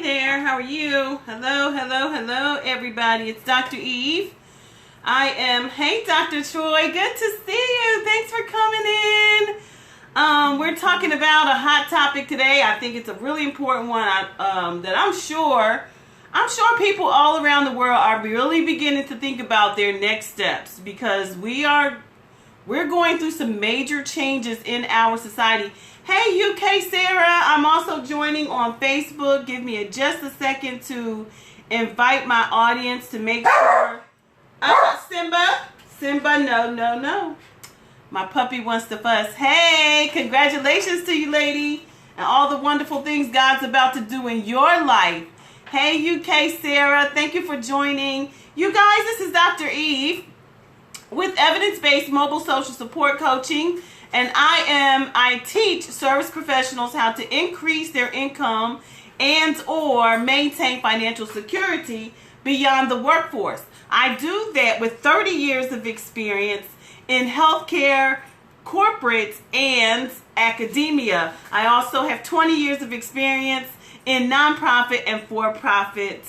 there. How are you? Hello, hello, hello, everybody. It's Dr. Eve. Hey, Dr. Troy. Good to see you. Thanks for coming in. We're talking about a hot topic today. I think it's a really important one that I'm sure people all around the world are really beginning to think about their next steps, because we're going through some major changes in our society. Hey, UK Sarah, I'm also joining on Facebook. Give me just a second to invite my audience to make sure. Simba, no. My puppy wants to fuss. Hey, congratulations to you, lady, and all the wonderful things God's about to do in your life. Hey, UK Sarah, thank you for joining. You guys, this is Dr. Eve with Evidence-Based Mobile Social Support Coaching. And I teach service professionals how to increase their income and or maintain financial security beyond the workforce. I do that with 30 years of experience in healthcare, corporate, and academia. I also have 20 years of experience in nonprofit and for-profit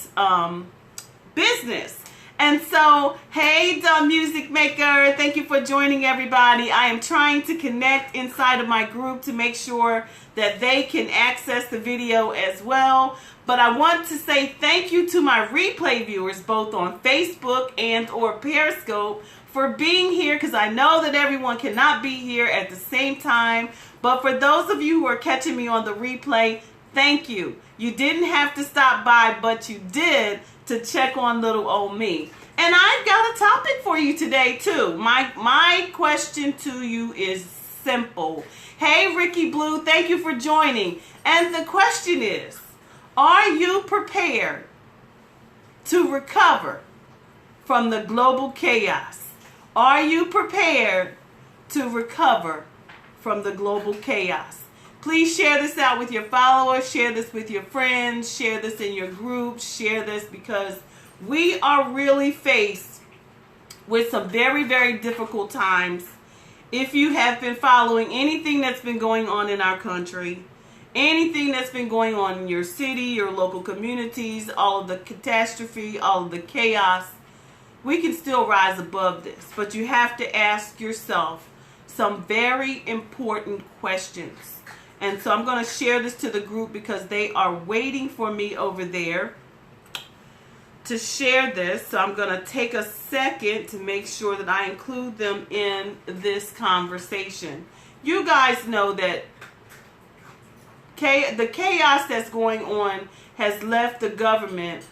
business. And so, hey, the music maker, thank you for joining, everybody. I am trying to connect inside of my group to make sure that they can access the video as well. But I want to say thank you to my replay viewers, both on Facebook and or Periscope, for being here, because I know that everyone cannot be here at the same time. But for those of you who are catching me on the replay, thank you. You didn't have to stop by, but you did to check on little old me. And I've got a topic for you today too. My question to you is simple. Hey, Ricky Blue, thank you for joining. And the question is, are you prepared to recover from the global chaos? Are you prepared to recover from the global chaos? Please share this out with your followers, share this with your friends, share this in your groups, share this, because we are really faced with some very, very difficult times. If you have been following anything that's been going on in our country, anything that's been going on in your city, your local communities, all of the catastrophe, all of the chaos, we can still rise above this. But you have to ask yourself some very important questions. And so I'm going to share this to the group because they are waiting for me over there to share this. So I'm going to take a second to make sure that I include them in this conversation. You guys know that the chaos that's going on has left the government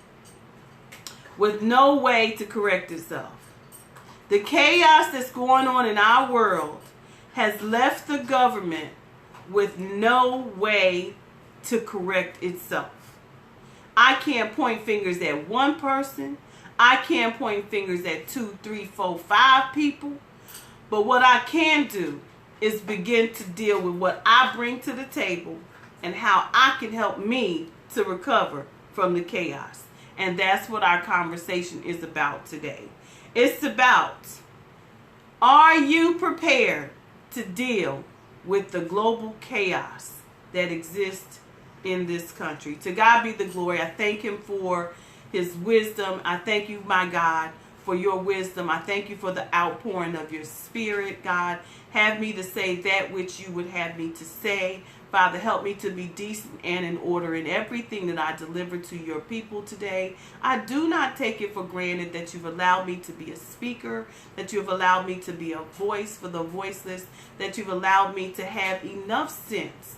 with no way to correct itself. The chaos that's going on in our world has left the government with no way to correct itself. I can't point fingers at one person. I can't point fingers at 2, 3, 4, 5 people. But what I can do is begin to deal with what I bring to the table and how I can help me to recover from the chaos. And that's what our conversation is about today. It's about, are you prepared to deal with the global chaos that exists in this country? To God be the glory. I thank him for his wisdom. I thank you, my God, for your wisdom. I thank you for the outpouring of your spirit, God. Have me to say that which you would have me to say. Father, help me to be decent and in order in everything that I deliver to your people today. I do not take it for granted that you've allowed me to be a speaker, that you've allowed me to be a voice for the voiceless, that you've allowed me to have enough sense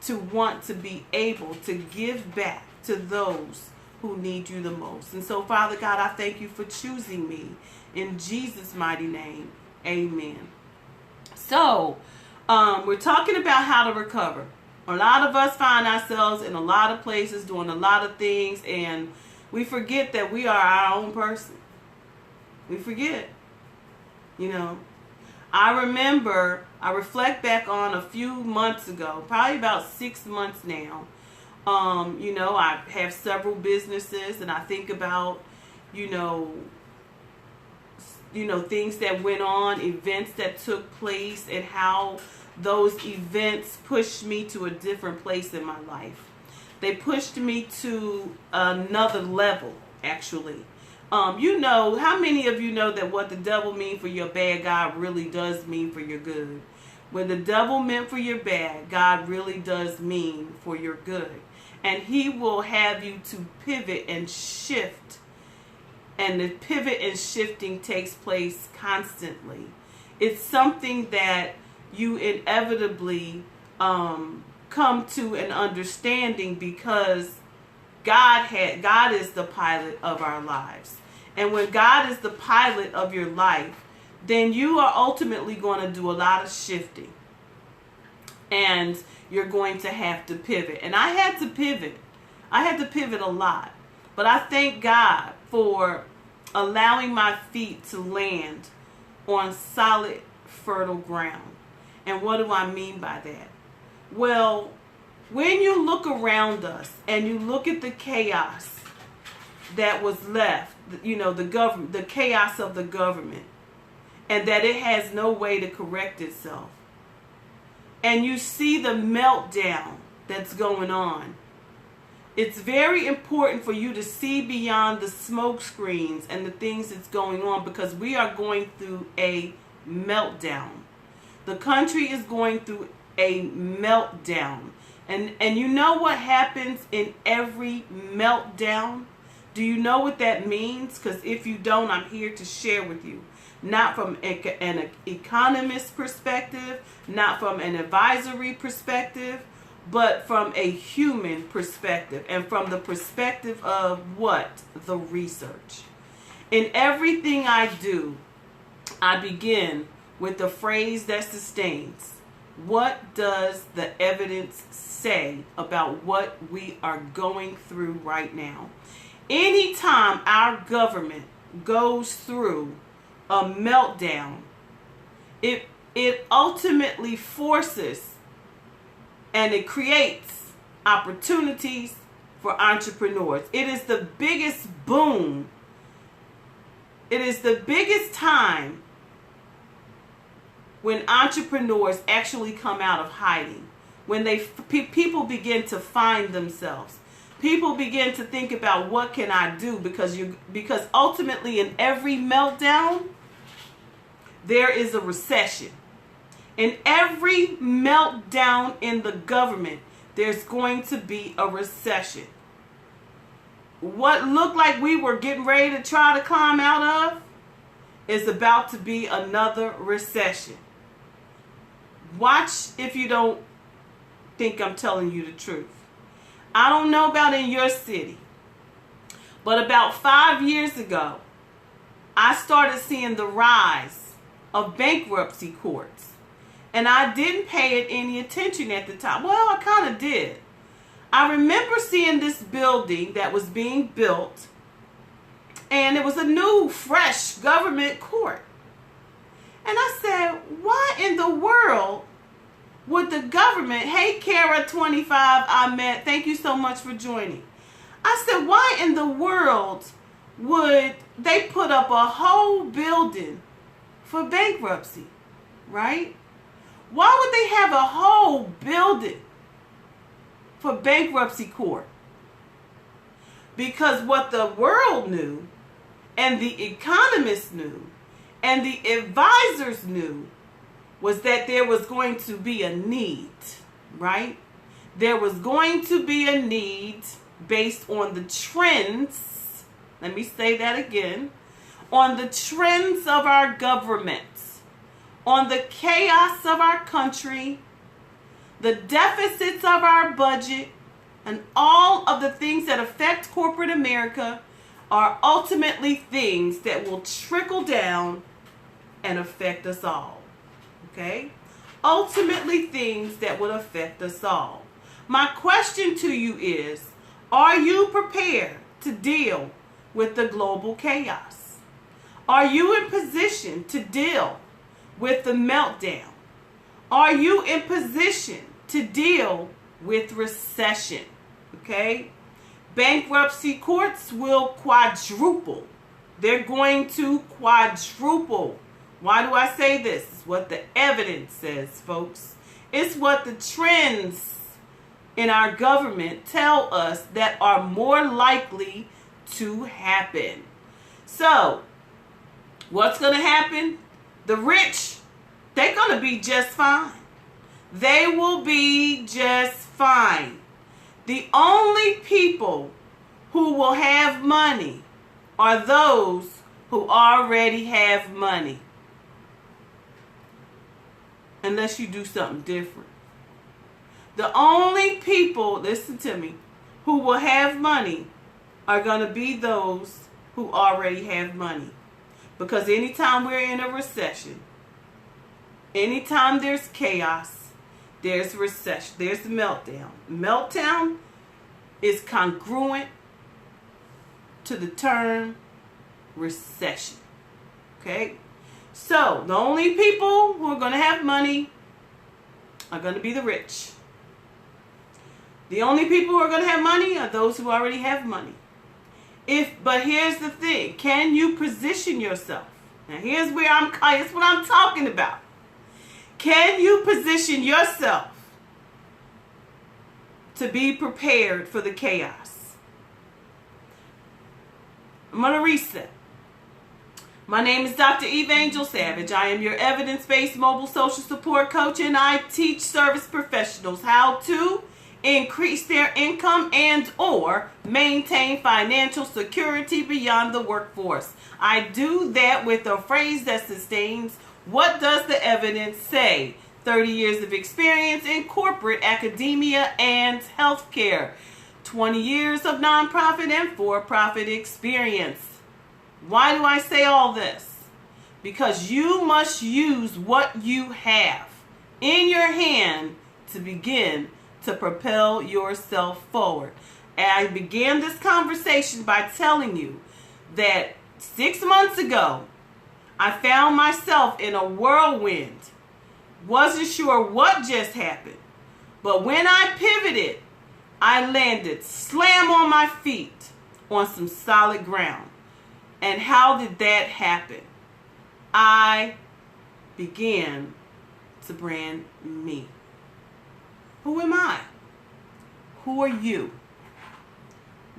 to want to be able to give back to those who need you the most. And so, Father God, I thank you for choosing me. In Jesus' mighty name, amen. So, we're talking about how to recover. A lot of us find ourselves in a lot of places doing a lot of things, and we forget that we are our own person. We forget. You know, I reflect back on a few months ago, probably about 6 months now. You know, I have several businesses, and I think about, you know, things that went on, events that took place, and how those events pushed me to a different place in my life. They pushed me to another level, actually. You know, how many of you know that what the devil means for your bad, God really does mean for your good? When the devil meant for your bad, God really does mean for your good. And he will have you to pivot and shift. And the pivot and shifting takes place constantly. It's something that you inevitably come to an understanding, because God is the pilot of our lives. And when God is the pilot of your life, then you are ultimately going to do a lot of shifting. And you're going to have to pivot. And I had to pivot. I had to pivot a lot. But I thank God for allowing my feet to land on solid, fertile ground. And what do I mean by that? Well, when you look around us and you look at the chaos that was left, you know, the chaos of the government, and that it has no way to correct itself, and you see the meltdown that's going on, it's very important for you to see beyond the smoke screens and the things that's going on, because we are going through a meltdown. The country is going through a meltdown. And you know what happens in every meltdown? Do you know what that means? Because if you don't, I'm here to share with you. Not from an economist perspective, not from an advisory perspective, but from a human perspective, and from the perspective of what? The research. In everything I do, I begin with the phrase that sustains. What does the evidence say about what we are going through right now? Anytime our government goes through a meltdown, it ultimately forces and it creates opportunities for entrepreneurs. It is the biggest boom. It is the biggest time when entrepreneurs actually come out of hiding. When people begin to find themselves. People begin to think about, what can I do? Because ultimately in every meltdown, there is a recession. In every meltdown in the government, there's going to be a recession. What looked like we were getting ready to try to climb out of is about to be another recession. Watch if you don't think I'm telling you the truth. I don't know about in your city, but about 5 years ago, I started seeing the rise of bankruptcy courts. And I didn't pay it any attention at the time. Well, I kind of did. I remember seeing this building that was being built, and it was a new, fresh government court. And I said, why in the world would the government, hey, Kara25, I met, thank you so much for joining. I said, why in the world would they put up a whole building for bankruptcy, right? Why would they have a whole building for bankruptcy court? Because what the world knew, and the economists knew, and the advisors knew, was that there was going to be a need, right? There was going to be a need based on the trends, let me say that again, on the trends of our governments, on the chaos of our country, the deficits of our budget, and all of the things that affect corporate America are ultimately things that will trickle down and affect us all. Okay? Ultimately things that would affect us all. My question to you is, are you prepared to deal with the global chaos? Are you in position to deal with the meltdown? Are you in position to deal with recession? Okay? Bankruptcy courts will quadruple. They're going to quadruple. Why do I say this? It's what the evidence says, folks. It's what the trends in our government tell us that are more likely to happen. So, what's going to happen? The rich, they're going to be just fine. They will be just fine. The only people who will have money are those who already have money. Unless you do something different. The only people, listen to me, who will have money are going to be those who already have money. Because anytime we're in a recession, anytime there's chaos, there's recession, there's the meltdown. Meltdown is congruent to the term recession. Okay? So, the only people who are going to have money are going to be the rich. The only people who are going to have money are those who already have money. But here's the thing. Can you position yourself? Now, here's what I'm talking about. Can you position yourself to be prepared for the chaos? I'm going to reset. My name is Dr. Eve Angel Savage. I am your evidence-based mobile social support coach, and I teach service professionals how to increase their income and or maintain financial security beyond the workforce. I do that with a phrase that sustains, what does the evidence say? 30 years of experience in corporate, academia, and healthcare. 20 years of nonprofit and for-profit experience. Why do I say all this? Because you must use what you have in your hand to begin to propel yourself forward. And I began this conversation by telling you that 6 months ago, I found myself in a whirlwind. Wasn't sure what just happened. But when I pivoted, I landed slam on my feet on some solid ground. And how did that happen? I began to brand me. Who am I? Who are you?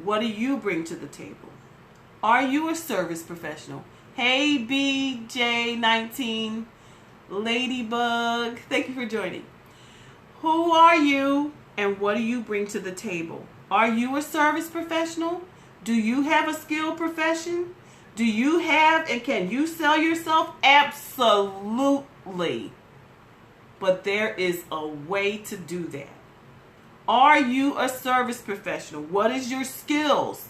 What do you bring to the table? Are you a service professional? Hey, BJ19, Ladybug, thank you for joining. Who are you and what do you bring to the table? Are you a service professional? Do you have a skilled profession? Do you have and can you sell yourself? Absolutely. But there is a way to do that. Are you a service professional? What is your skills?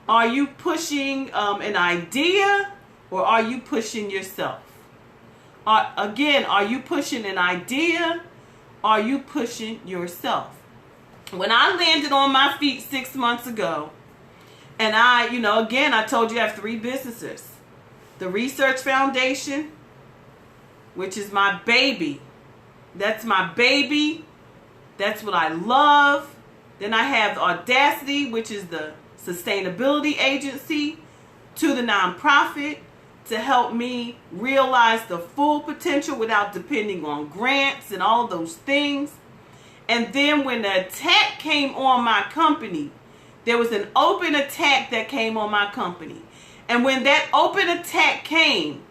Are you pushing an idea or are you pushing yourself? Again, are you pushing an idea? Are you pushing yourself? When I landed on my feet 6 months ago, and I told you I have 3 businesses. The Research Foundation, which is my baby. That's my baby. That's what I love. Then I have Audacity, which is the sustainability agency to the nonprofit to help me realize the full potential without depending on grants and all those things. And then when the attack came on my company, there was an open attack that came on my company. And when that open attack came,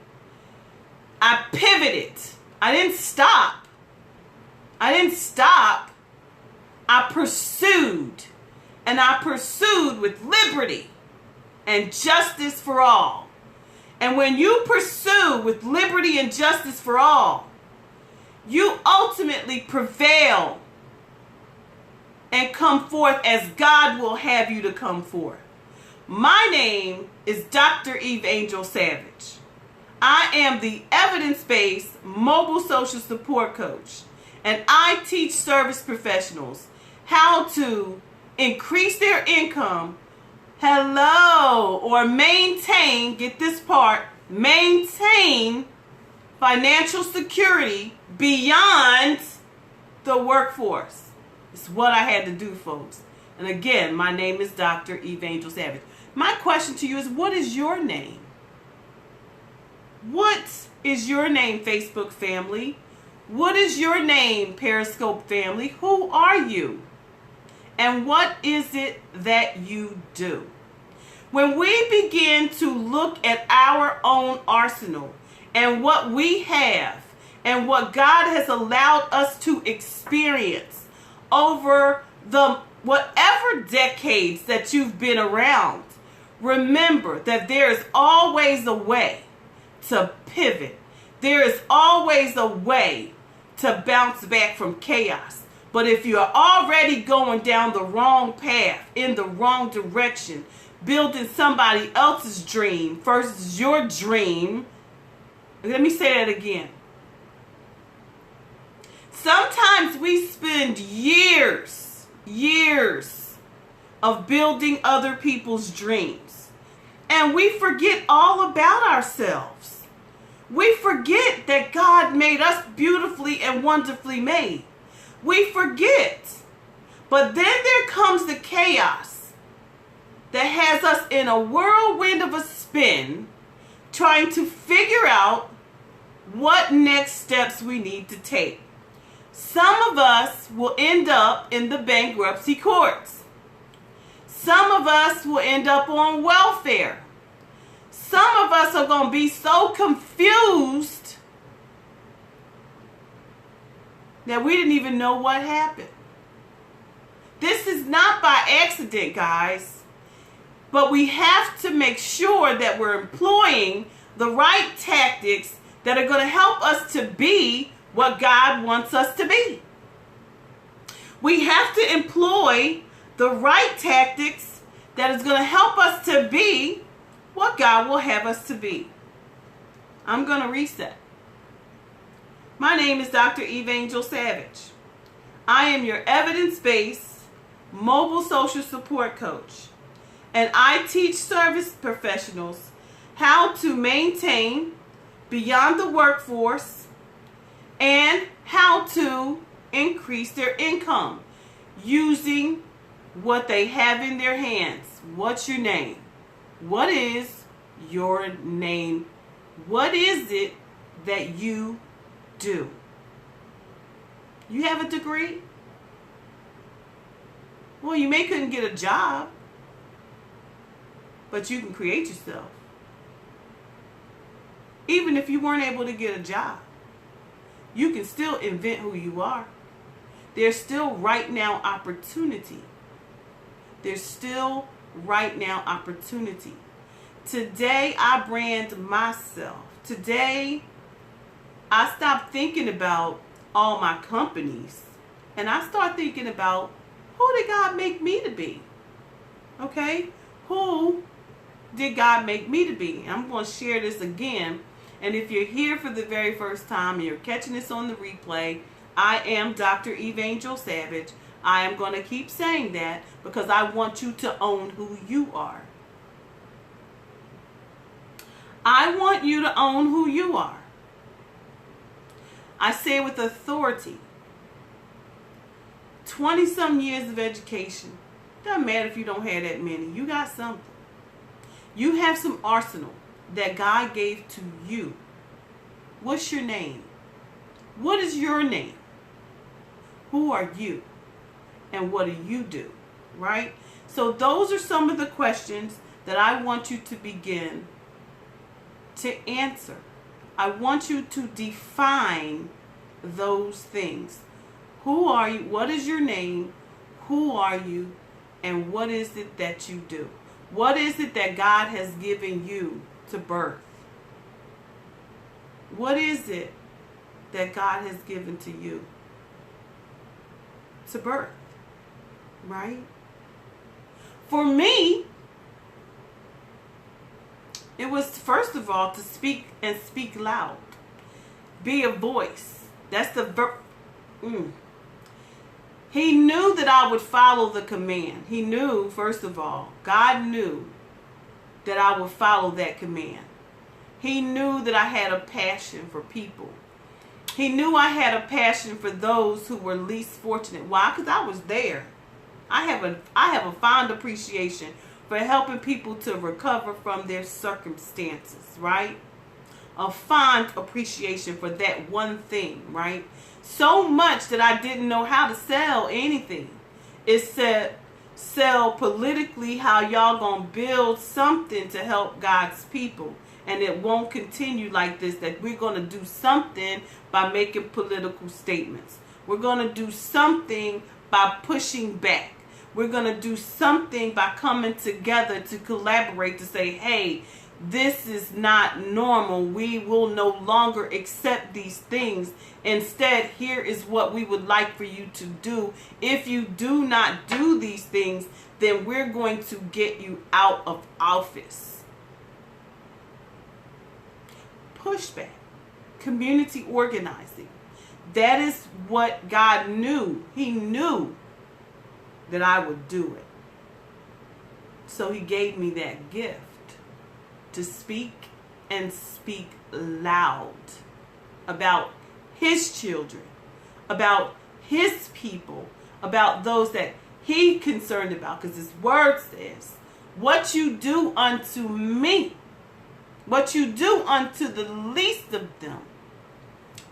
I pivoted. I didn't stop. I pursued. And I pursued with liberty and justice for all. And when you pursue with liberty and justice for all, you ultimately prevail and come forth as God will have you to come forth. My name is Dr. Eve Angel Savage. I am the evidence-based mobile social support coach, and I teach service professionals how to increase their income, or maintain, get this part, maintain financial security beyond the workforce. It's what I had to do, folks. And again, my name is Dr. Eve Angel Savage. My question to you is, what is your name? What is your name, Facebook family? What is your name, Periscope family? Who are you? And what is it that you do? When we begin to look at our own arsenal and what we have and what God has allowed us to experience over the whatever decades that you've been around, remember that there is always a way to pivot. There is always a way to bounce back from chaos. But if you're already going down the wrong path, in the wrong direction, building somebody else's dream versus your dream, let me say that again. Sometimes we spend years of building other people's dreams, and we forget all about ourselves. We forget that God made us beautifully and wonderfully made. We forget. But then there comes the chaos that has us in a whirlwind of a spin, trying to figure out what next steps we need to take. Some of us will end up in the bankruptcy courts. Some of us will end up on welfare. Some of us are going to be so confused that we didn't even know what happened. This is not by accident, guys. But we have to make sure that we're employing the right tactics that are going to help us to be what God wants us to be. We have to employ the right tactics that is going to help us to be what God will have us to be. I'm going to reset. My name is Dr. Evangel Savage. I am your evidence-based mobile social support coach, and I teach service professionals how to maintain beyond the workforce and how to increase their income using what they have in their hands. What's your name? What is your name? What is it that you do? You have a degree? Well, you may couldn't get a job, but you can create yourself. Even if you weren't able to get a job, you can still invent who you are. There's still right now opportunity. There's still right now opportunity. Today, I brand myself. Today, I stop thinking about all my companies, and I start thinking about, who did God make me to be? Okay? Who did God make me to be? I'm going to share this again. And if you're here for the very first time and you're catching this on the replay, I am Dr. Evangel Savage. I am going to keep saying that because I want you to own who you are. I want you to own who you are. I say with authority, 20-some years of education. Doesn't matter if you don't have that many. You got something. You have some arsenal that God gave to you. What's your name? What is your name? Who are you? And what do you do? Right? So those are some of the questions that I want you to begin to answer. I want you to define those things. Who are you? What is your name? Who are you? And what is it that you do? What is it that God has given you to birth? What is it that God has given to you to birth? Right? For me, it was first of all to speak and speak loud. Be a voice. That's the verb. He knew that I would follow the command. He knew, first of all, God knew that I would follow that command. He knew that I had a passion for people. He knew I had a passion for those who were least fortunate. Why? Because I was there. I have a fond appreciation for helping people to recover from their circumstances, right? A fond appreciation for that one thing, right? So much that I didn't know how to sell anything. It said, sell politically how y'all gonna build something to help God's people. And it won't continue like this, that we're gonna do something by making political statements. We're gonna do something by pushing back. We're gonna do something by coming together to collaborate to say, hey, this is not normal. We will no longer accept these things. Instead, here is what we would like for you to do. If you do not do these things, then we're going to get you out of office. Pushback, community organizing. That is what God knew. He knew that I would do it. So he gave me that gift to speak and speak loud about his children, about his people, about those that he concerned about. Because his word says, what you do unto me, what you do unto the least of them,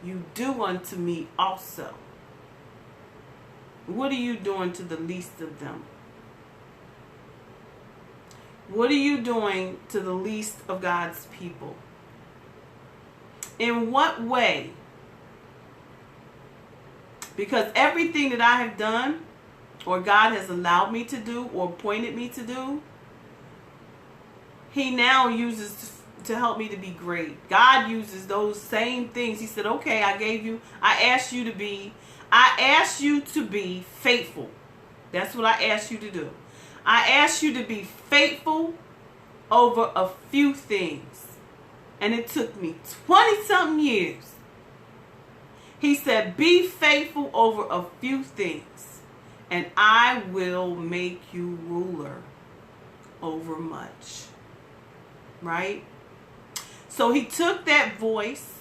you do unto me also. What are you doing to the least of them? What are you doing to the least of God's people? In what way? Because everything that I have done, or God has allowed me to do, or appointed me to do, he now uses to help me to be great. God uses those same things. He said, okay, I asked you to be faithful. That's what I asked you to do. I asked you to be faithful over a few things. And it took me 20-something years. He said, be faithful over a few things, and I will make you ruler over much. Right? So he took that voice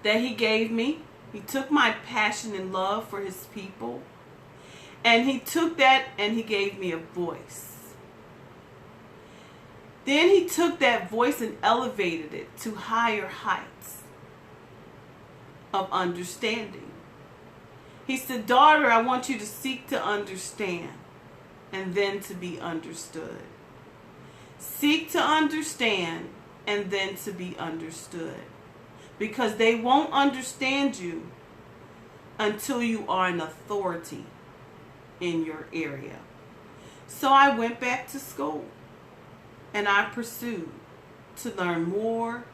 that he gave me. He took my passion and love for his people. And he took that and he gave me a voice. Then he took that voice and elevated it to higher heights of understanding. He said, daughter, I want you to seek to understand and then to be understood. Seek to understand and then to be understood. Because they won't understand you until you are an authority in your area. So I went back to school and I pursued to learn more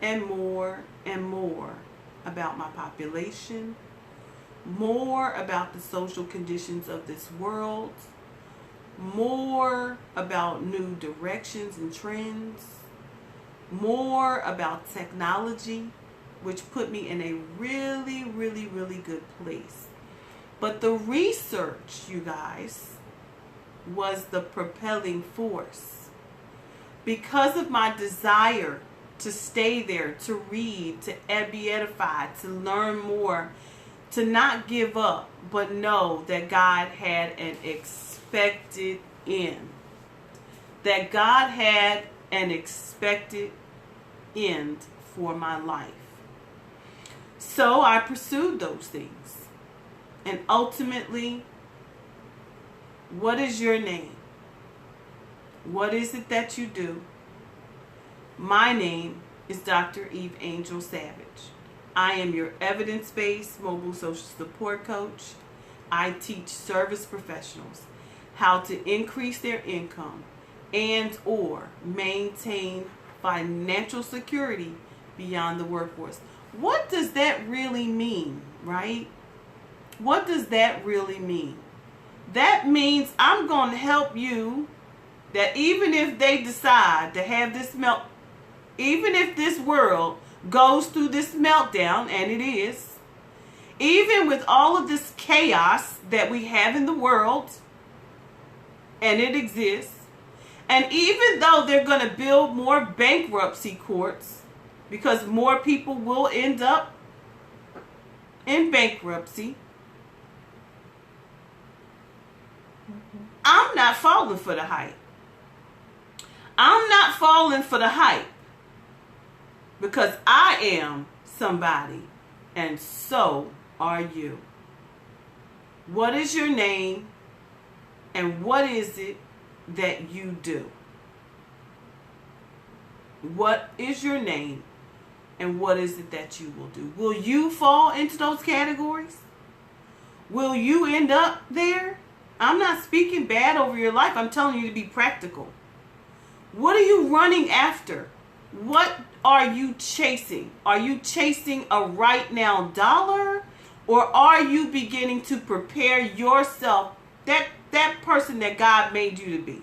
and more and more about my population, more about the social conditions of this world, more about new directions and trends, more about technology, which put me in a really, really, really good place. But the research, you guys, was the propelling force. Because of my desire to stay there, to read, to be edified, to learn more, to not give up, but know that God had an expected end. That God had an expected end for my life. So I pursued those things. And ultimately, what is your name? What is it that you do? My name is Dr. Eve Angel Savage. I am your evidence-based mobile social support coach. I teach service professionals how to increase their income and or maintain financial security beyond the workforce. What does that really mean, right? What does that really mean? That means I'm going to help you, that even if they decide to have this even if this world goes through this meltdown, and it is, even with all of this chaos that we have in the world, and it exists, and even though they're going to build more bankruptcy courts, because more people will end up in bankruptcy, I'm not falling for the hype. I'm not falling for the hype because I am somebody, and so are you. What is your name and what is it that you do? What is your name and what is it that you will do? Will you fall into those categories? Will you end up there? I'm not speaking bad over your life. I'm telling you to be practical. What are you running after? What are you chasing? Are you chasing a right now dollar? Or are you beginning to prepare yourself, that person that God made you to be?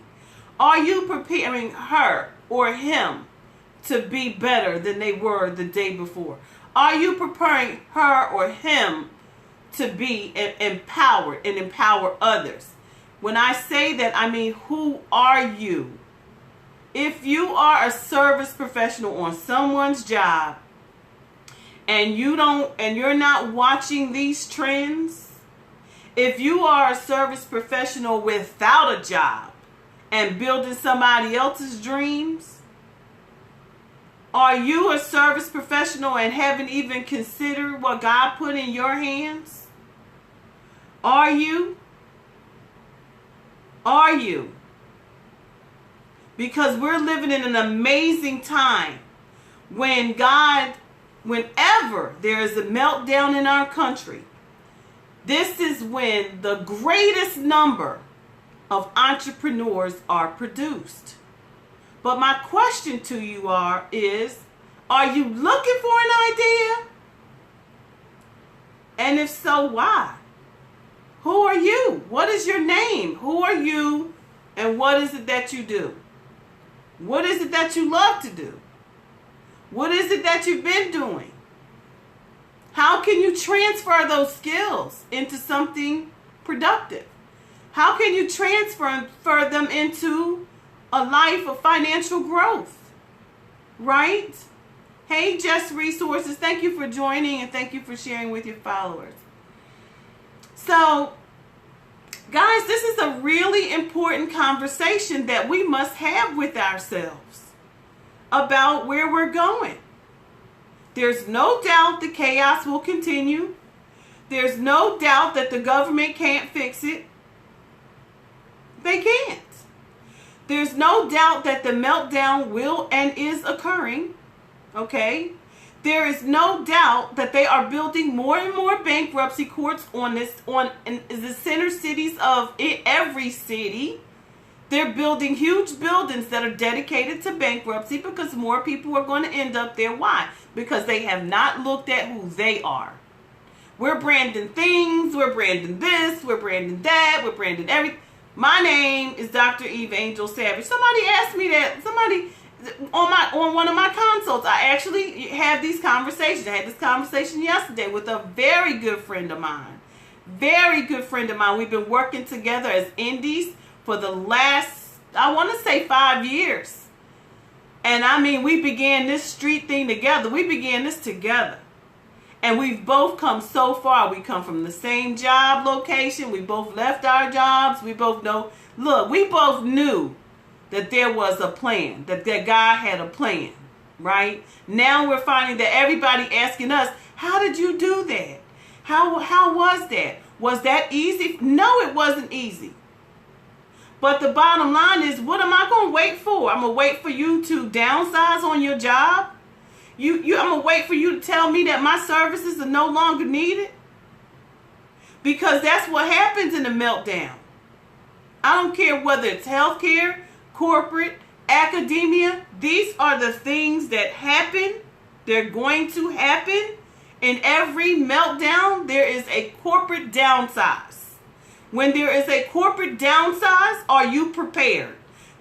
Are you preparing her or him to be better than they were the day before? Are you preparing her or him to be empowered and empower others? When I say that, I mean, who are you? If you are a service professional on someone's job and you're not watching these trends, if you are a service professional without a job and building somebody else's dreams, are you a service professional and haven't even considered what God put in your hands? Are you? Are you? Because we're living in an amazing time whenever there is a meltdown in our country, this is when the greatest number of entrepreneurs are produced. But my question to you is, are you looking for an idea? And if so, why? Who are you? What is your name? Who are you? And what is it that you do? What is it that you love to do? What is it that you've been doing? How can you transfer those skills into something productive? How can you transfer them into a life of financial growth? Right? Hey, Just Resources, thank you for joining and thank you for sharing with your followers. So, guys, this is a really important conversation that we must have with ourselves about where we're going. There's no doubt the chaos will continue. There's no doubt that the government can't fix it. They can't. There's no doubt that the meltdown will and is occurring. Okay? There is no doubt that they are building more and more bankruptcy courts in the center cities of every city. They're building huge buildings that are dedicated to bankruptcy because more people are going to end up there. Why? Because they have not looked at who they are. We're branding things, we're branding this, we're branding that, we're branding everything. My name is Dr. Eve Angel Savage. Somebody asked me that, on one of my consults, I actually have these conversations. I had this conversation yesterday with a very good friend of mine. Very good friend of mine. We've been working together as indies for the last, I want to say 5 years. And I mean, we began this street thing together. We began this together. And we've both come so far. We come from the same job location. We both left our jobs. We both we both knew that there was a plan, that God had a plan, right? Now we're finding that everybody asking us, how did you do that? How was that? Was that easy? No, it wasn't easy. But the bottom line is, what am I going to wait for? I'm going to wait for you to downsize on your job? I'm going to wait for you to tell me that my services are no longer needed? Because that's what happens in a meltdown. I don't care whether it's healthcare, corporate, academia. These are the things that happen. They're going to happen. In every meltdown, there is a corporate downsize. When there is a corporate downsize, are you prepared?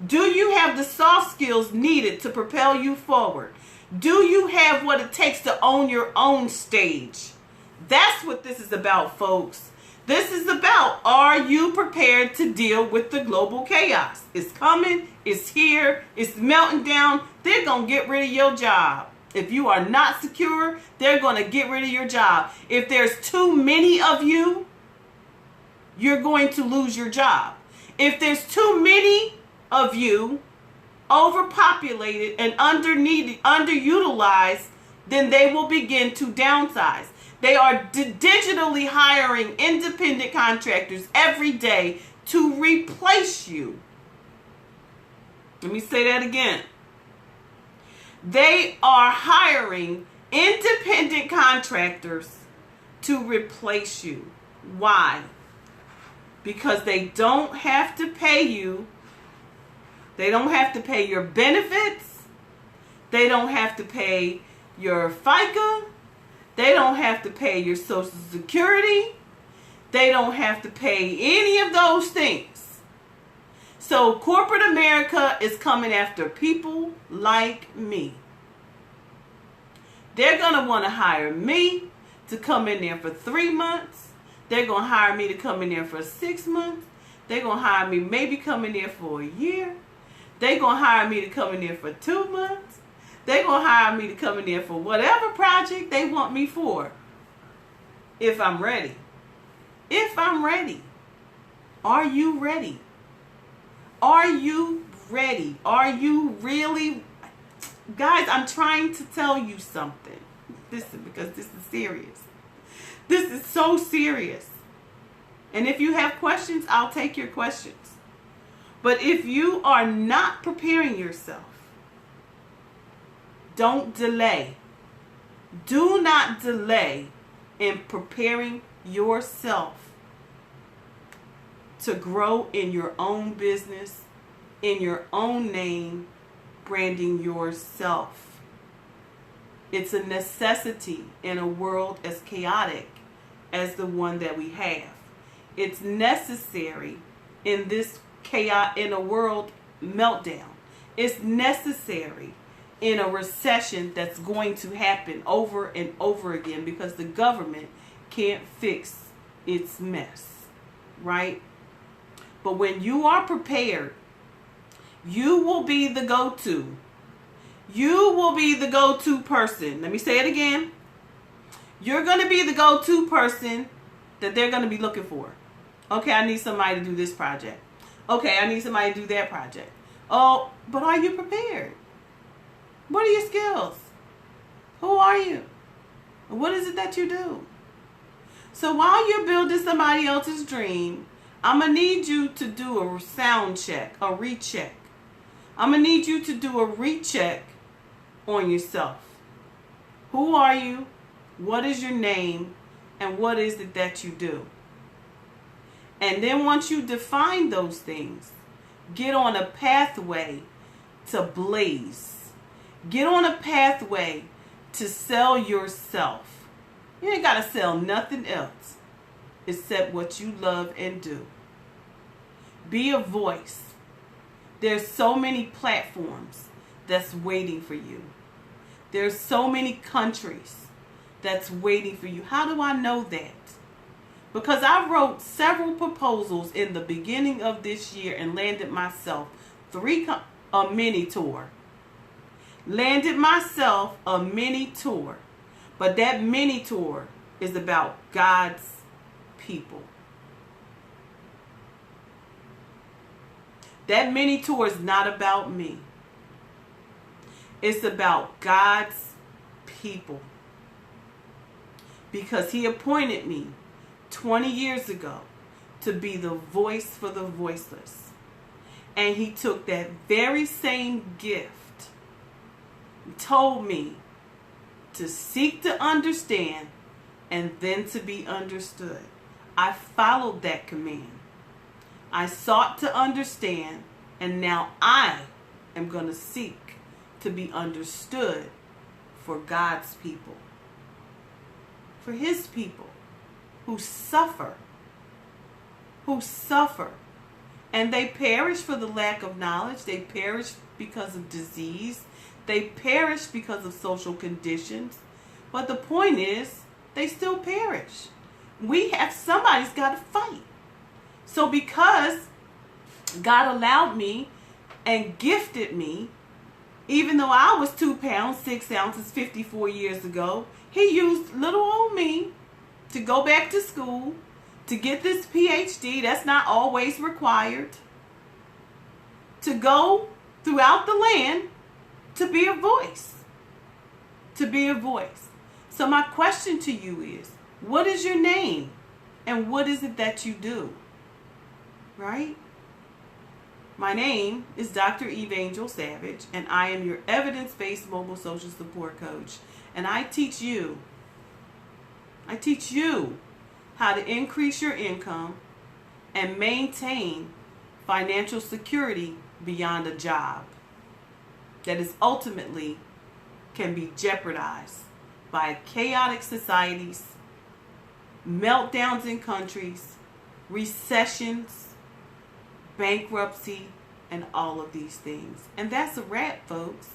Do you have the soft skills needed to propel you forward? Do you have what it takes to own your own stage? That's what this is about, folks. This is about, are you prepared to deal with the global chaos? It's coming, it's here, it's melting down. They're going to get rid of your job. If you are not secure, they're going to get rid of your job. If there's too many of you, you're going to lose your job. If there's too many of you, overpopulated and underutilized, then they will begin to downsize. They are digitally hiring independent contractors every day to replace you. Let me say that again. They are hiring independent contractors to replace you. Why? Because they don't have to pay you. They don't have to pay your benefits. They don't have to pay your FICA. They don't have to pay your Social Security. They don't have to pay any of those things. So corporate America is coming after people like me. They're going to want to hire me to come in there for 3 months. They're going to hire me to come in there for 6 months. They're going to hire me maybe come in there for a year. They're going to hire me to come in there for 2 months. They're going to hire me to come in there for whatever project they want me for. If I'm ready. If I'm ready. Are you ready? Are you ready? Are you really? Guys, I'm trying to tell you something. Listen, because this is serious. This is so serious. And if you have questions, I'll take your questions. But if you are not preparing yourself, don't delay. Do not delay in preparing yourself to grow in your own business, in your own name, branding yourself. It's a necessity in a world as chaotic as the one that we have. It's necessary in this chaos, in a world meltdown. It's necessary in a recession that's going to happen over and over again because the government can't fix its mess, right? But when you are prepared, you will be the go-to. You will be the go-to person. Let me say it again. You're going to be the go-to person that they're going to be looking for. Okay, I need somebody to do this project. Okay, I need somebody to do that project. Oh, but are you prepared? What are your skills? Who are you? What is it that you do? So while you're building somebody else's dream, I'm going to need you to do a sound check, a recheck. I'm going to need you to do a recheck on yourself. Who are you? What is your name? And what is it that you do? And then once you define those things, get on a pathway to blaze. Get on a pathway to sell yourself. You ain't got to sell nothing else except what you love and do. Be a voice. There's so many platforms that's waiting for you. There's so many countries that's waiting for you. How do I know that? Because I wrote several proposals in the beginning of this year and landed myself a mini tour. Landed myself a mini tour. But that mini tour is about God's people. That mini tour is not about me. It's about God's people. Because He appointed me 20 years ago to be the voice for the voiceless. And He took that very same gift, told me to seek to understand and then to be understood. I followed that command. I sought to understand, and now I am going to seek to be understood for God's people. For His people who suffer. And they perish for the lack of knowledge. They perish because of disease. They perish because of social conditions. But the point is, they still perish. Somebody's got to fight. So because God allowed me and gifted me, even though I was 2 pounds, 6 ounces 54 years ago, He used little old me to go back to school, to get this PhD, that's not always required, to go throughout the land, to be a voice. To be a voice. So my question to you is, what is your name? And what is it that you do? Right? My name is Dr. Eve Angel Savage, and I am your evidence-based mobile social support coach. And I teach you how to increase your income and maintain financial security beyond a job that is ultimately can be jeopardized by chaotic societies, meltdowns in countries, recessions, bankruptcy, and all of these things. And that's a wrap, folks.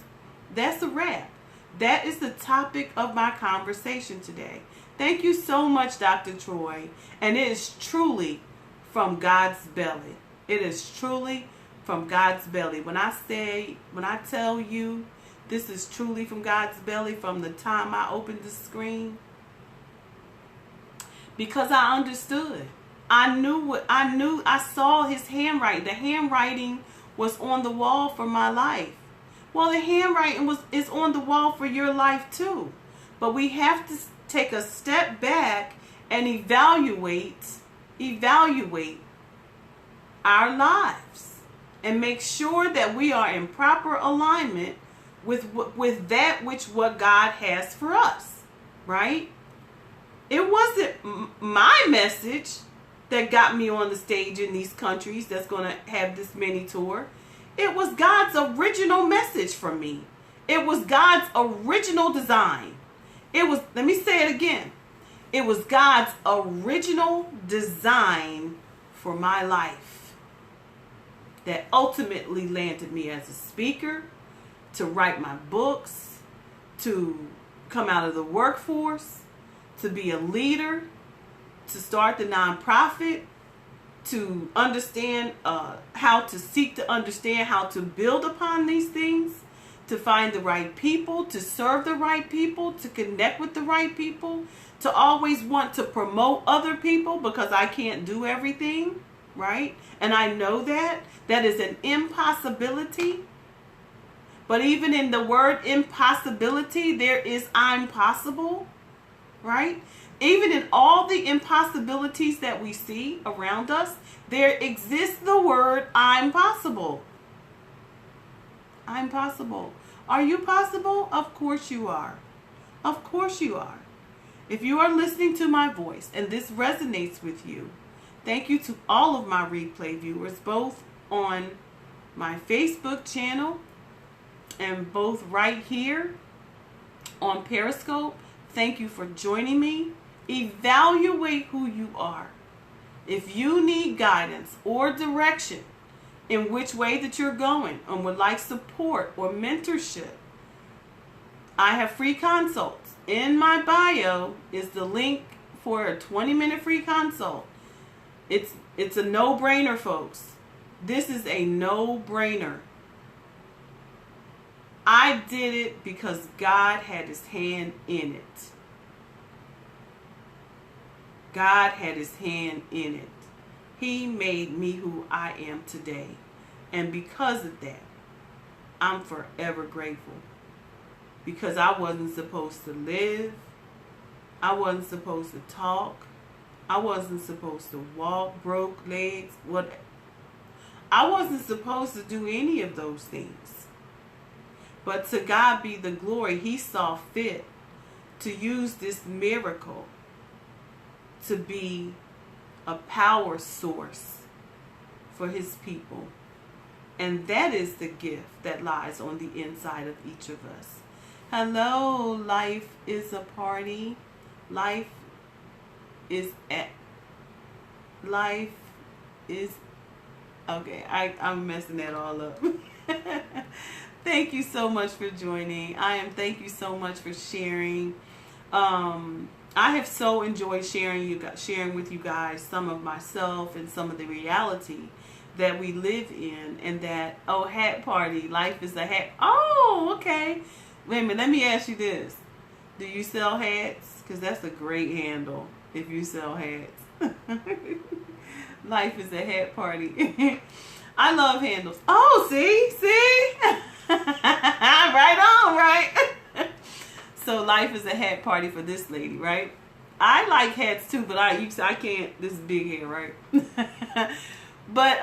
That's a wrap. That is the topic of my conversation today. Thank you so much, Dr. Troy. And it is truly from God's belly. It is truly from God's belly. When I tell you this is truly from God's belly from the time I opened the screen, because I understood. I saw his handwriting. The handwriting was on the wall for my life. Well, the handwriting is on the wall for your life too. But we have to take a step back and evaluate our lives and make sure that we are in proper alignment with that which what God has for us, right? It wasn't my message that got me on the stage in these countries that's going to have this mini tour. It was God's original message for me. It was God's original design. Let me say it again. It was God's original design for my life that ultimately landed me as a speaker, to write my books, to come out of the workforce, to be a leader, to start the nonprofit, to understand how to understand how to build upon these things, to find the right people, to serve the right people, to connect with the right people, to always want to promote other people because I can't do everything, right? And I know that is an impossibility. But even in the word impossibility, there is I'm possible, right? Even in all the impossibilities that we see around us, there exists the word I'm possible. I'm possible. Are you possible? Of course you are. Of course you are. If you are listening to my voice and this resonates with you, thank you to all of my replay viewers, both on my Facebook channel and both right here on Periscope. Thank you for joining me. Evaluate who you are. If you need guidance or direction in which way that you're going and would like support or mentorship, I have free consults. In my bio is the link for a 20-minute free consult. It's a no-brainer, folks. This is a no-brainer. I did it because God had his hand in it. God had his hand in it. He made me who I am today. And because of that, I'm forever grateful. Because I wasn't supposed to live. I wasn't supposed to talk. I wasn't supposed to walk, broke legs. I wasn't supposed to do any of those things. But to God be the glory. He saw fit to use this miracle to be a power source for his people. And that is the gift that lies on the inside of each of us. Hello, life is a party. Life is okay, I'm messing that all up. Thank you so much for joining. Thank you so much for sharing. I have so enjoyed sharing with you guys some of myself and some of the reality that we live in, and that, hat party, life is a hat. Oh, okay. Wait a minute, let me ask you this. Do you sell hats? Because that's a great handle if you sell hats. Life is a hat party. I love handles. Oh, see? Right on, right? So life is a hat party for this lady, right? I like hats too, but I can't. This is big hair, right? But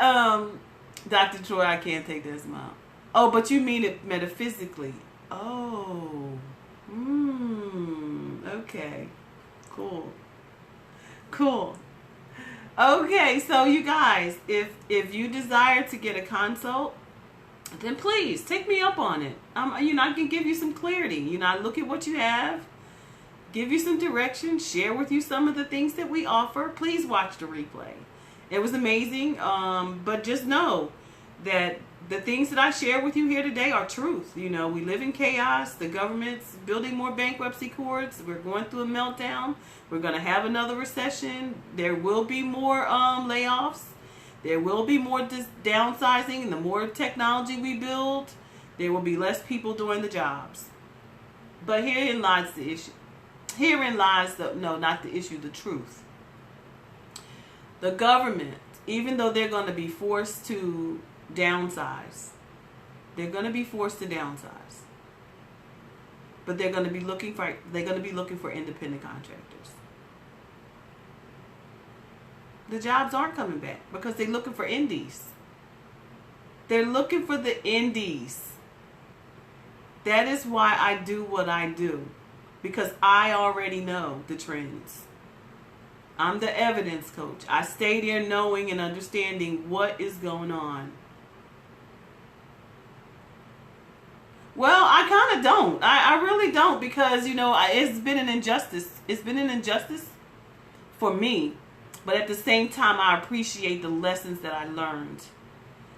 Dr. Troy, I can't take that smile. Oh, but you mean it metaphysically? Oh, okay, cool. Okay, so you guys, if you desire to get a consult, then please take me up on it. I can give you some clarity. I look at what you have, give you some direction, share with you some of the things that we offer. Please watch the replay. It was amazing, but just know that the things that I share with you here today are truth. We live in chaos. The government's building more bankruptcy courts. We're going through a meltdown. We're going to have another recession. There will be more layoffs. There will be more downsizing, and the more technology we build, there will be less people doing the jobs. But herein lies the issue. Herein lies not the issue, the truth. The government, even though they're going to be forced to downsize, but they're going to be looking for independent contractors. The jobs aren't coming back because they're looking for indies. They're looking for the indies. That is why I do what I do, because I already know the trends. I'm the evidence coach. I stay there knowing and understanding what is going on. Well, I kind of don't. I really don't, because, it's been an injustice. It's been an injustice for me. But at the same time, I appreciate the lessons that I learned.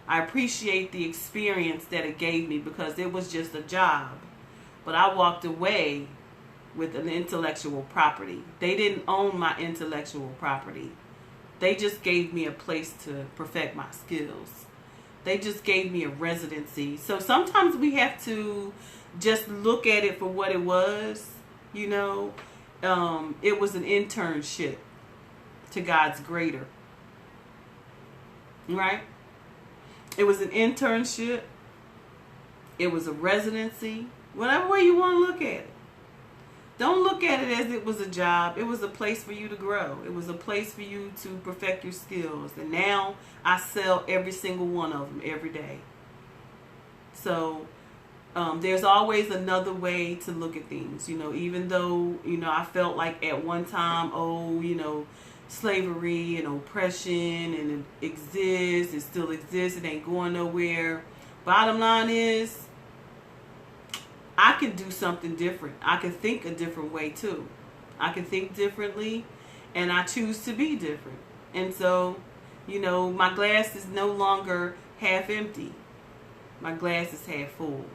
I appreciate the experience that it gave me, because it was just a job. But I walked away with an intellectual property. They didn't own my intellectual property. They just gave me a place to perfect my skills. They just gave me a residency. So sometimes we have to just look at it for what it was. It was an internship to God's greater. Right? It was an internship. It was a residency. Whatever way you want to look at it. Don't look at it as it was a job. It was a place for you to grow. It was a place for you to perfect your skills. And now I sell every single one of them every day. So there's always another way to look at things. Even though, I felt like at one time, slavery and oppression, and it exists, it still exists, it ain't going nowhere. Bottom line is, I can do something different. I can think a different way too. I can think differently, and I choose to be different. And so, my glass is no longer half empty. My glass is half full.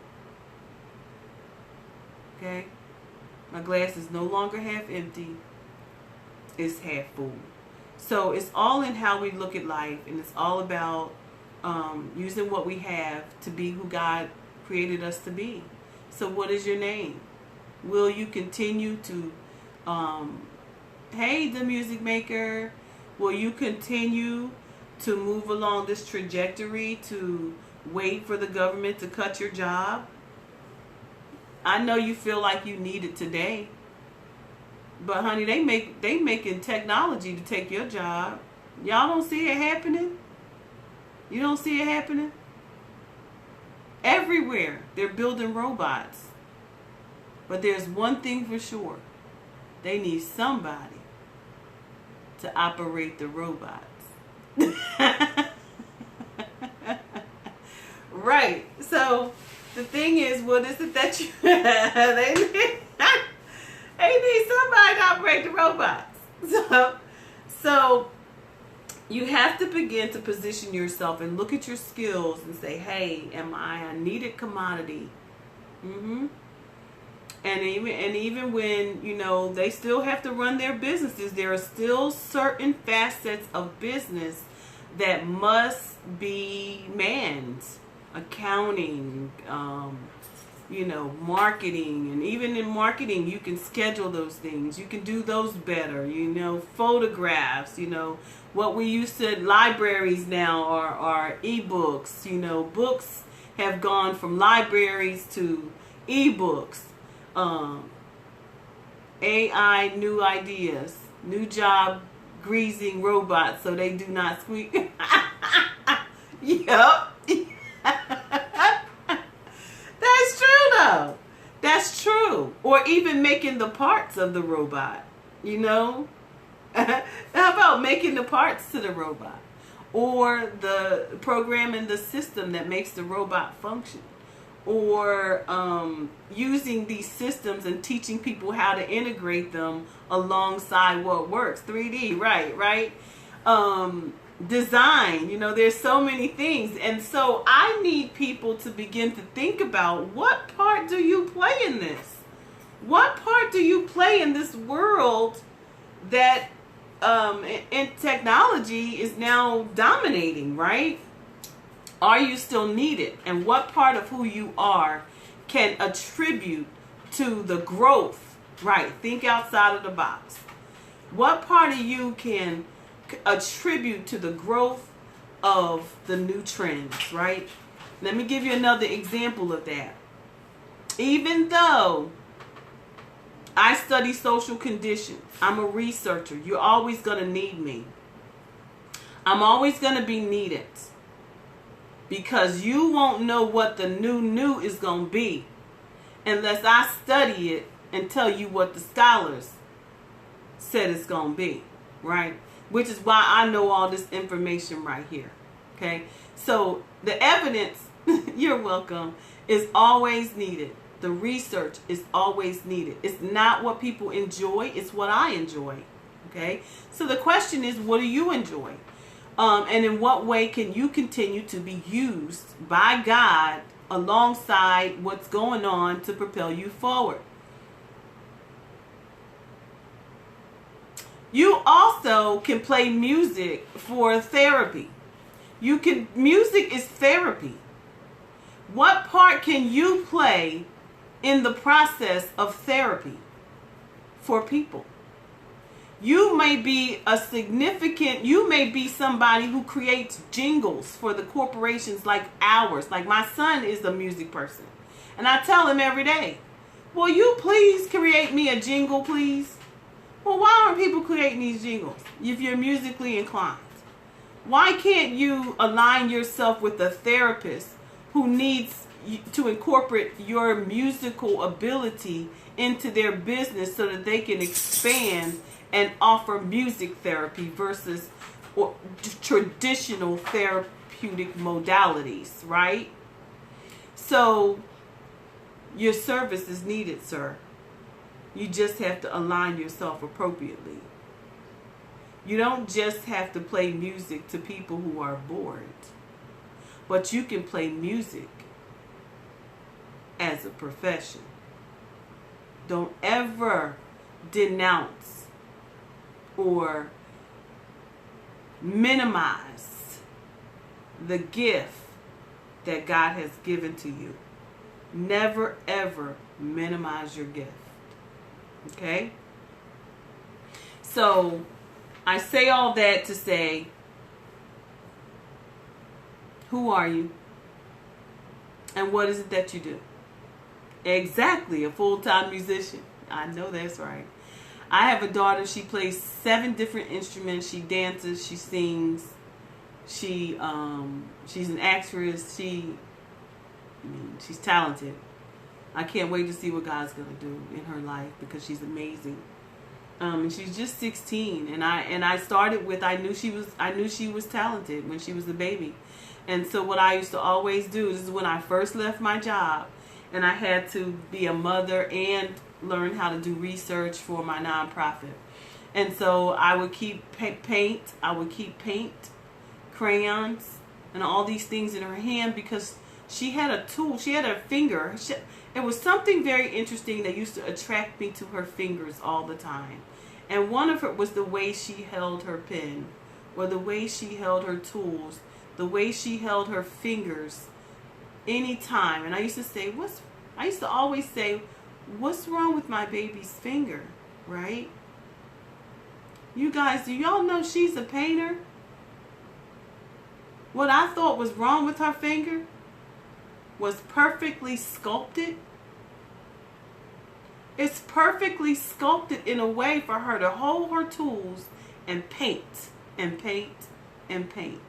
Okay? My glass is no longer half empty. It's half full. So it's all in how we look at life, and it's all about using what we have to be who God created us to be. So what is your name? Will you continue to, hey, the music maker, will you continue to move along this trajectory to wait for the government to cut your job? I know you feel like you need it today. But honey, they making technology to take your job. Y'all don't see it happening? You don't see it happening? Everywhere they're building robots. But there's one thing for sure. They need somebody to operate the robots. Right. So the thing is, what is it that you they need somebody to operate the robots. So you have to begin to position yourself and look at your skills and say, hey, am I a needed commodity? And even when, they still have to run their businesses, there are still certain facets of business that must be manned. Accounting, marketing, and even in marketing, you can schedule those things. You can do those better. Photographs. What we used to libraries now are ebooks. Books have gone from libraries to ebooks. AI new ideas. New job greasing robots so they do not squeak. Yep. That's true though. That's true. Or even making the parts of the robot. You know? How about making the parts to the robot? Or the programming the system that makes the robot function. Or using these systems and teaching people how to integrate them alongside what works. 3D, right? Design, you know, there's so many things. And so I need people to begin to think about, what part do you play in this? What part do you play in this world that in technology is now dominating, right? Are you still needed? And what part of who you are can attribute to the growth, right? Think outside of the box. What part of you can attribute to the growth of the new trends, right? Let me give you another example of that. Even though I study social conditions, I'm a researcher, you're always going to need me. I'm always going to be needed. Because you won't know what the new is going to be unless I study it and tell you what the scholars said it's going to be, right? Which is why I know all this information right here, okay? So the evidence, you're welcome, is always needed. The research is always needed. It's not what people enjoy, it's what I enjoy, okay? So the question is, what do you enjoy? And in what way can you continue to be used by God alongside what's going on to propel you forward? You also can play music for therapy. Music is therapy. What part can you play in the process of therapy for people? You may be you may be somebody who creates jingles for the corporations like ours. Like my son is a music person. And I tell him every day, will you please create me a jingle, please? Well, why aren't people creating these jingles if you're musically inclined? Why can't you align yourself with a therapist who needs to incorporate your musical ability into their business so that they can expand and offer music therapy versus traditional therapeutic modalities, right? So your service is needed, sir. You just have to align yourself appropriately. You don't just have to play music to people who are bored, but you can play music as a profession. Don't ever denounce or minimize the gift that God has given to you. Never ever minimize your gift. Okay? So I say all that to say, who are you? And what is it that you do? Exactly, a full-time musician. I know that's right. I have a daughter. She plays 7 different instruments. She dances. She sings. She's an actress. She's talented. I can't wait to see what God's gonna do in her life because she's amazing. And she's just 16. And I started with I knew she was talented when she was a baby. And so what I used to always do, this is when I first left my job, and I had to be a mother and learn how to do research for my nonprofit. And so I would keep paint, crayons, and all these things in her hand because she had a tool, she had a finger. It was something very interesting that used to attract me to her fingers all the time. And one of it was the way she held her pen, or the way she held her tools, the way she held her fingers anytime. And I used to always say, what's wrong with my baby's finger, right? You guys, do y'all know she's a painter? What I thought was wrong with her finger was perfectly sculpted. It's perfectly sculpted in a way for her to hold her tools and paint and paint and paint.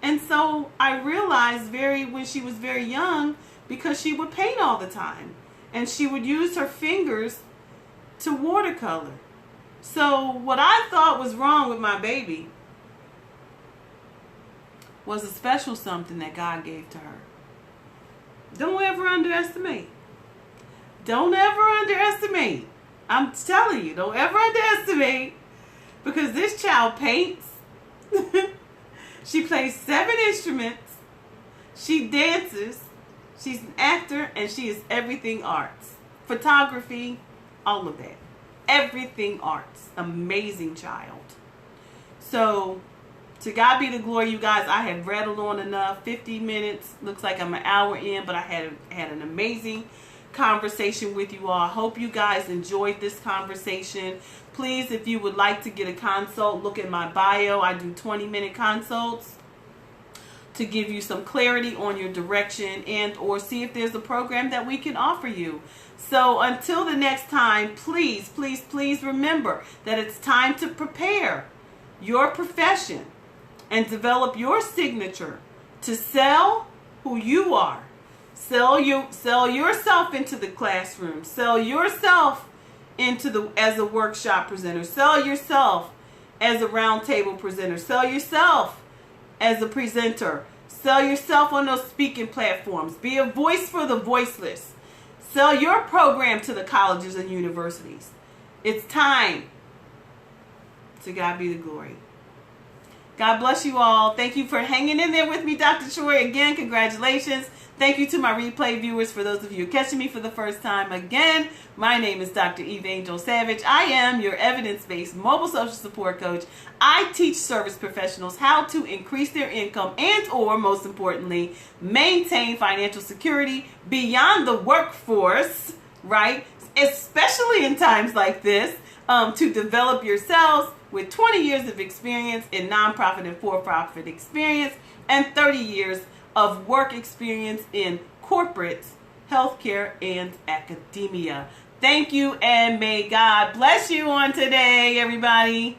And so I realized when she was very young, because she would paint all the time. And she would use her fingers to watercolor. So what I thought was wrong with my baby was a special something that God gave to her. Don't ever underestimate. Don't ever underestimate. I'm telling you, don't ever underestimate, because this child paints. She plays 7 instruments. She dances. She's an actor, and she is everything arts. Photography, all of that. Everything arts. Amazing child. So, to God be the glory, you guys. I have rattled on enough. 50 minutes. Looks like I'm an hour in, but I had an amazing conversation with you all. I hope you guys enjoyed this conversation. Please, if you would like to get a consult, look at my bio. I do 20-minute consults to give you some clarity on your direction and or see if there's a program that we can offer you. So until the next time, please, please, please remember that it's time to prepare your profession and develop your signature to sell who you are. Sell yourself into the classroom. Sell yourself as a workshop presenter. Sell yourself as a roundtable presenter. Sell yourself as a presenter. Sell yourself on those speaking platforms. Be a voice for the voiceless. Sell your program to the colleges and universities. It's time. To God be the glory. God bless you all. Thank you for hanging in there with me, Dr. Troy. Again, congratulations. Thank you to my replay viewers. For those of you catching me for the first time, again, my name is Dr. Eve Angel Savage. I am your evidence-based mobile social support coach. I teach service professionals how to increase their income and or, most importantly, maintain financial security beyond the workforce, right? Especially in times like this, to develop yourselves with 20 years of experience in nonprofit and for-profit experience and 30 years of work experience in corporate, healthcare, and academia. Thank you, and may God bless you on today, everybody.